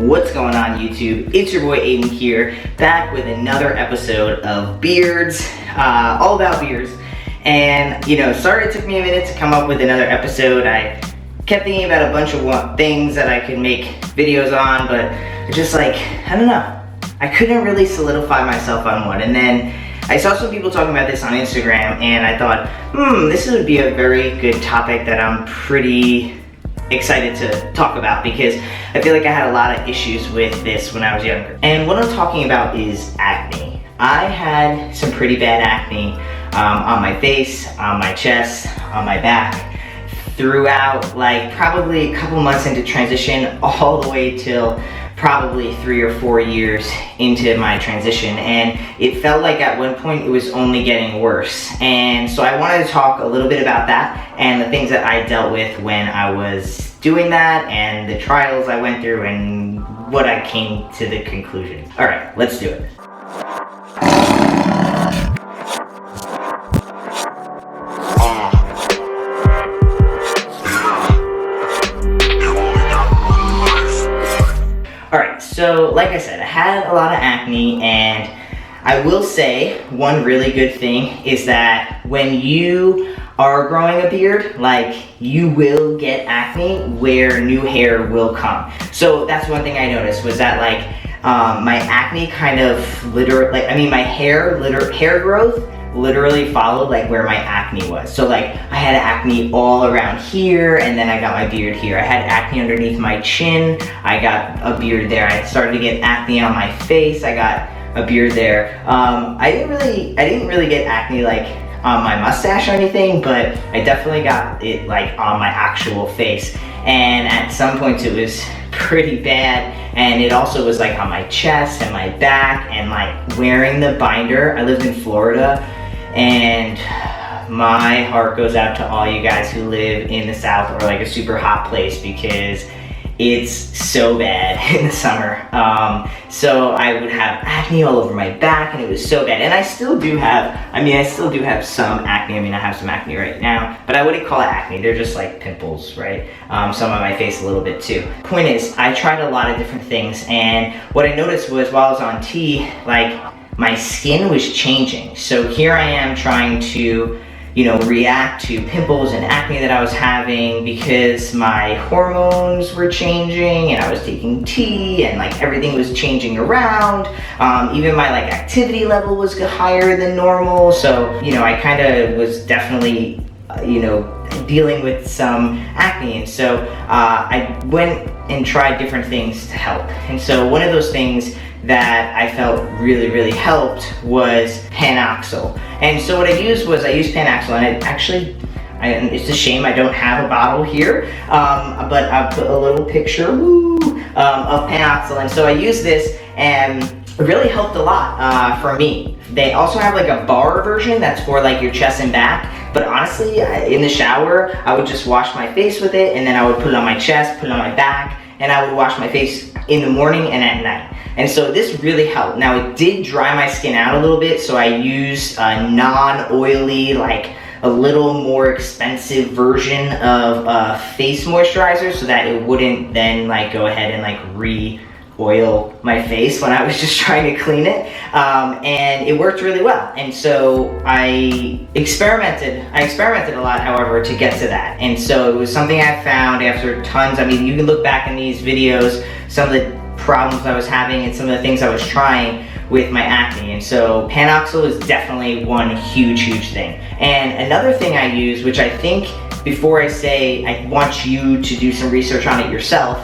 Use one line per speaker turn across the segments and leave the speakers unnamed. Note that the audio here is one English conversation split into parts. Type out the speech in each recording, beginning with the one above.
What's going on YouTube? It's your boy Aydian here, back with another episode of Beards, all about beards. And sorry it took me a minute to come up with another episode. I kept thinking about a bunch of things that I could make videos on, but just like, I don't know. I couldn't really solidify myself on one. And then I saw some people talking about this on Instagram, and I thought, this would be a very good topic that I'm pretty excited to talk about, because I feel like I had a lot of issues with this when I was younger. And what I'm talking about is acne. I had some pretty bad acne on my face, on my chest, on my back, throughout like probably a couple months into transition, all the way till probably 3 or 4 years into my transition, and it felt like at one point it was only getting worse. And so I wanted to talk a little bit about that and the things that I dealt with when I was doing that, and the trials I went through, and what I came to the conclusion. All right, let's do it. Alright, so like I said, I had a lot of acne, and I will say one really good thing is that when you are growing a beard, like, you will get acne where new hair will come. So that's one thing I noticed, was that like my acne kind of my hair growth literally followed like where my acne was. So like I had acne all around here, and then I got my beard here. I had acne underneath my chin, I got a beard there. I started to get acne on my face, I got a beard there. I didn't really get acne like on my mustache or anything, but I definitely got it like on my actual face. And at some points it was pretty bad, and it also was like on my chest and my back, and like wearing the binder. I lived in Florida, and my heart goes out to all you guys who live in the South or like a super hot place, because it's so bad in the summer. So I would have acne all over my back, and it was so bad. And I still do have some acne. I have some acne right now, but I wouldn't call it acne. They're just like pimples, right? Some on my face a little bit too. Point is, I tried a lot of different things, and what I noticed was while I was on T, like my skin was changing. So here I am trying to react to pimples and acne that I was having, because my hormones were changing, and I was taking tea, and like everything was changing around. Even my like activity level was higher than normal. So I kind of was definitely dealing with some acne, and so I went and tried different things to help. And so one of those things that I felt really helped was Panoxyl. And so what I used Panoxyl, and it's a shame I don't have a bottle here, but I'll put a little picture of Panoxyl. And so I used this, and it really helped a lot for me. They also have like a bar version that's for like your chest and back, but honestly, in the shower, I would just wash my face with it, and then I would put it on my chest, put it on my back, and I would wash my face in the morning and at night. And so this really helped. Now, it did dry my skin out a little bit, so I used a non-oily, like a little more expensive version of a face moisturizer, so that it wouldn't then like go ahead and like re-oil my face when I was just trying to clean it. And it worked really well. And so I experimented a lot, however, to get to that. And so it was something I found after tons. You can look back in these videos, some of the problems I was having and some of the things I was trying with my acne. And so Panoxyl is definitely one huge thing. And another thing I use, which I think, before I say I want you to do some research on it yourself,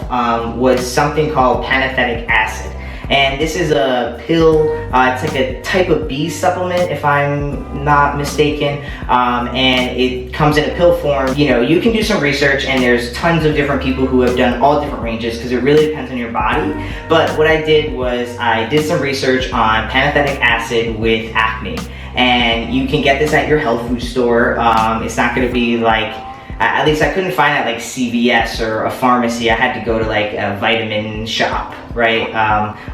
was something called pantothenic acid. And this is a pill, it's like a type of B supplement, if I'm not mistaken, and it comes in a pill form. You can do some research, and there's tons of different people who have done all different ranges, because it really depends on your body. But what I did was I did some research on pantothenic acid with acne, and you can get this at your health food store. It's not going to be like, at least I couldn't find it at like CVS or a pharmacy. I had to go to like a vitamin shop, right?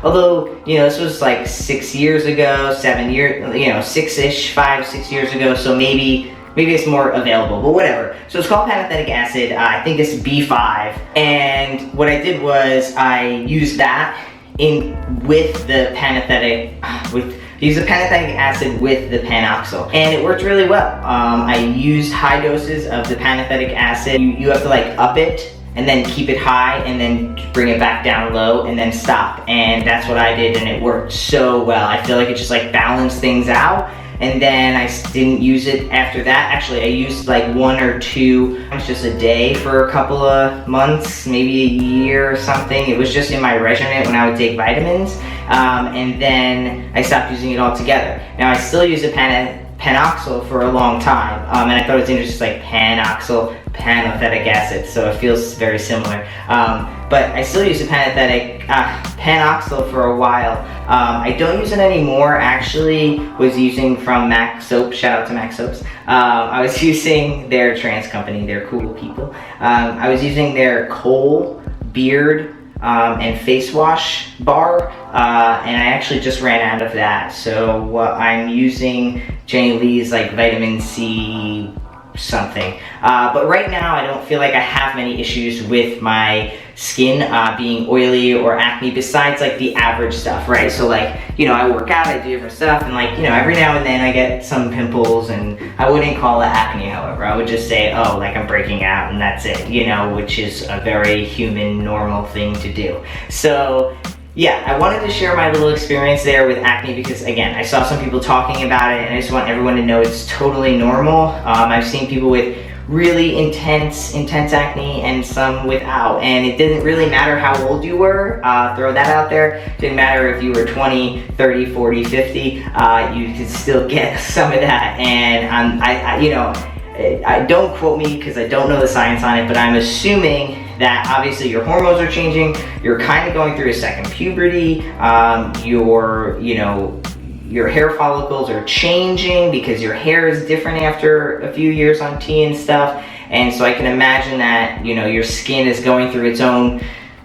Although, this was like 6 years ago, 7 years, 6 years ago, so maybe maybe it's more available, but whatever. So it's called pantothenic acid. I think it's B5. And what I did was I used that with the pantothenic acid with the panoxyl, and it worked really well. I used high doses of the pantothenic acid. You have to like up it and then keep it high and then bring it back down low and then stop. And that's what I did, and it worked so well. I feel like it just like balanced things out. And then I didn't use it after that. Actually, I used like 1 or 2 just a day for a couple of months, maybe a year or something. It was just in my regimen when I would take vitamins. And then I stopped using it altogether. Now I still use a panoxyl for a long time. And I thought it was interesting, like panoxyl, pantothenic acid, so it feels very similar. But I still use the panoxyl for a while. I don't use it anymore. Actually, was using from Mac Soap. Shout out to Mac Soaps. I was using their trans company. They're cool people. I was using their Kohl beard and face wash bar, and I actually just ran out of that. So I'm using Jenny Lee's like vitamin C something. But right now I don't feel like I have many issues with my skin being oily or acne, besides like the average stuff, right? So like, you know, I work out, I do different stuff, and like, you know, every now and then I get some pimples, and I wouldn't call it acne, however. I would just say, oh, like I'm breaking out and that's it, you know, which is a very human, normal thing to do. So yeah, I wanted to share my little experience there with acne because, again, I saw some people talking about it, and I just want everyone to know it's totally normal. I've seen people with really intense acne and some without, and it didn't really matter how old you were. Throw that out there. It didn't matter if you were 20, 30, 40, 50, you could still get some of that. And I you know, I don't quote me because I don't know the science on it, but I'm assuming that obviously your hormones are changing, you're kind of going through a second puberty, your hair follicles are changing because your hair is different after a few years on T and stuff. And so I can imagine that, you know, your skin is going through its own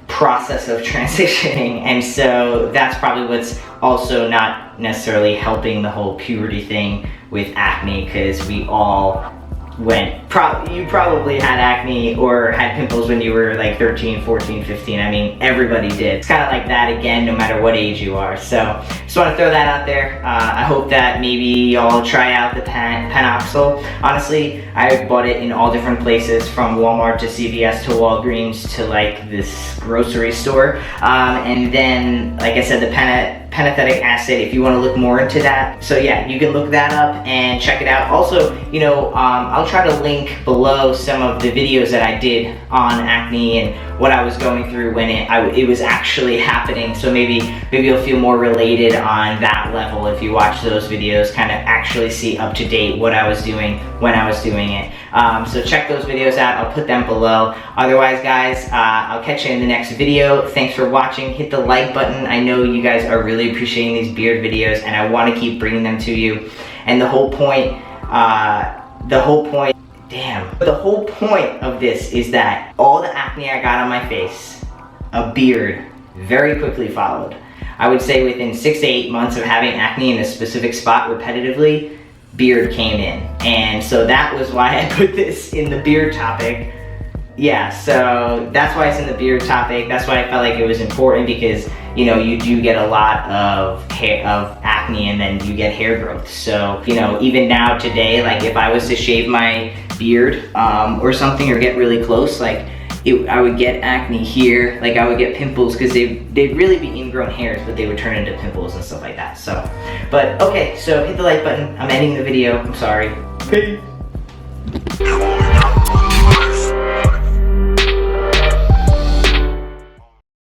process of transitioning, and so that's probably what's also not necessarily helping the whole puberty thing with acne, because we all you probably had acne or had pimples when you were like 13, 14, 15. I mean, everybody did. It's kind of like that again, no matter what age you are. So just want to throw that out there. I hope that maybe y'all try out the panoxyl. Honestly, I bought it in all different places, from Walmart to CVS to Walgreens to like this grocery store. And then, like I said, the pantothenic acid, if you want to look more into that. So yeah, you can look that up and check it out. Also, you know, I'll try to link below some of the videos that I did on acne and what I was going through when it was actually happening. So maybe you'll feel more related on that level if you watch those videos, kind of actually see up to date what I was doing when I was doing it. So check those videos out. I'll put them below. Otherwise, guys, I'll catch you in the next video. Thanks for watching. Hit the like button. I know you guys are really appreciating these beard videos, and I want to keep bringing them to you. And the whole point of this is that all the acne I got on my face, a beard very quickly followed. I would say within 6 to 8 months of having acne in a specific spot repetitively, beard came in. And so that was why I put this in the beard topic. Yeah, so that's why it's in the beard topic. That's why I felt like it was important, because, you know, you do get a lot of acne, and then you get hair growth. So, you know, even now today, like if I was to shave my beard or something, or get really close, like I would get acne here, like I would get pimples, because they'd really be ingrown hairs, but they would turn into pimples and stuff like that. So, but okay, so hit the like button. I'm ending the video. I'm sorry. Peace.